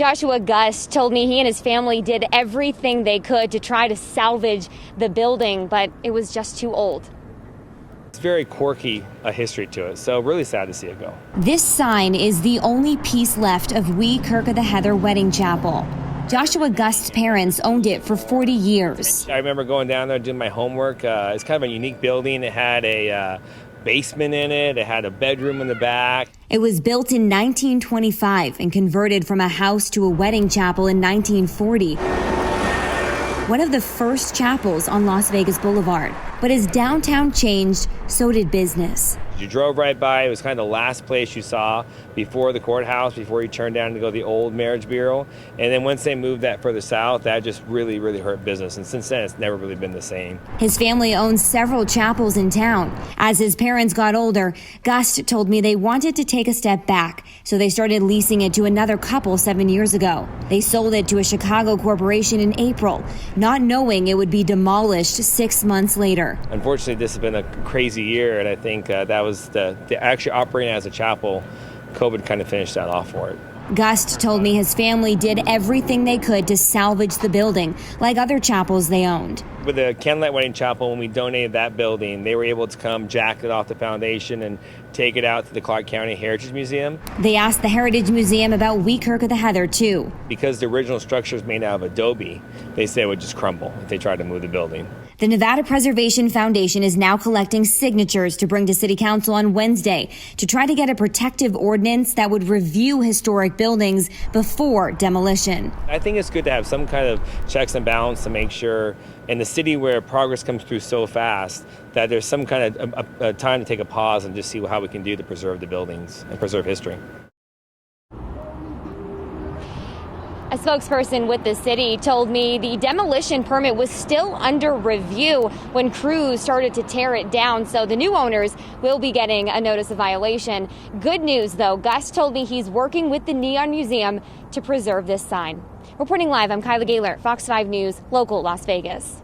Joshua Gust told me he and his family did everything they could to try to salvage the building, but it was just too old. It's very quirky a history to it, so really sad to see it go. This sign is the only piece left of Wee Kirk of the Heather Wedding Chapel. Joshua Gust's parents owned it for 40 years. I remember going down there doing my homework. It's kind of a unique building. It had a basement in it. It had a bedroom in the back. It was built in 1925 and converted from a house to a wedding chapel in 1940. One of the first chapels on Las Vegas Boulevard. But as downtown changed, so did business. You drove right by. It was kind of the last place you saw before the courthouse, before you turned down to go to the old marriage bureau. And then once they moved that further south, that just really, really hurt business. And since then, it's never really been the same. His family owns several chapels in town. As his parents got older, Gust told me they wanted to take a step back, so they started leasing it to another couple 7 years ago. They sold it to a Chicago corporation in April, not knowing it would be demolished 6 months later. Unfortunately, this has been a crazy year, and I think that was the actually operating as a chapel. COVID kind of finished that off for it. Gust told me his family did everything they could to salvage the building, like other chapels they owned. With the Candlelight Wedding Chapel, when we donated that building, they were able to come jack it off the foundation and take it out to the Clark County Heritage Museum. They asked the Heritage Museum about Wee Kirk of the Heather, too. Because the original structure is made out of adobe, they said it would just crumble if they tried to move the building. The Nevada Preservation Foundation is now collecting signatures to bring to City Council on Wednesday to try to get a protective ordinance that would review historic buildings before demolition. I think it's good to have some kind of checks and balance to make sure in the city where progress comes through so fast that there's some kind of a time to take a pause and just see how we can do to preserve the buildings and preserve history. A spokesperson with the city told me the demolition permit was still under review when crews started to tear it down, so the new owners will be getting a notice of violation. Good news, though, Gus told me he's working with the Neon Museum to preserve this sign. Reporting live, I'm Kyla Gaylor, Fox 5 News, local Las Vegas.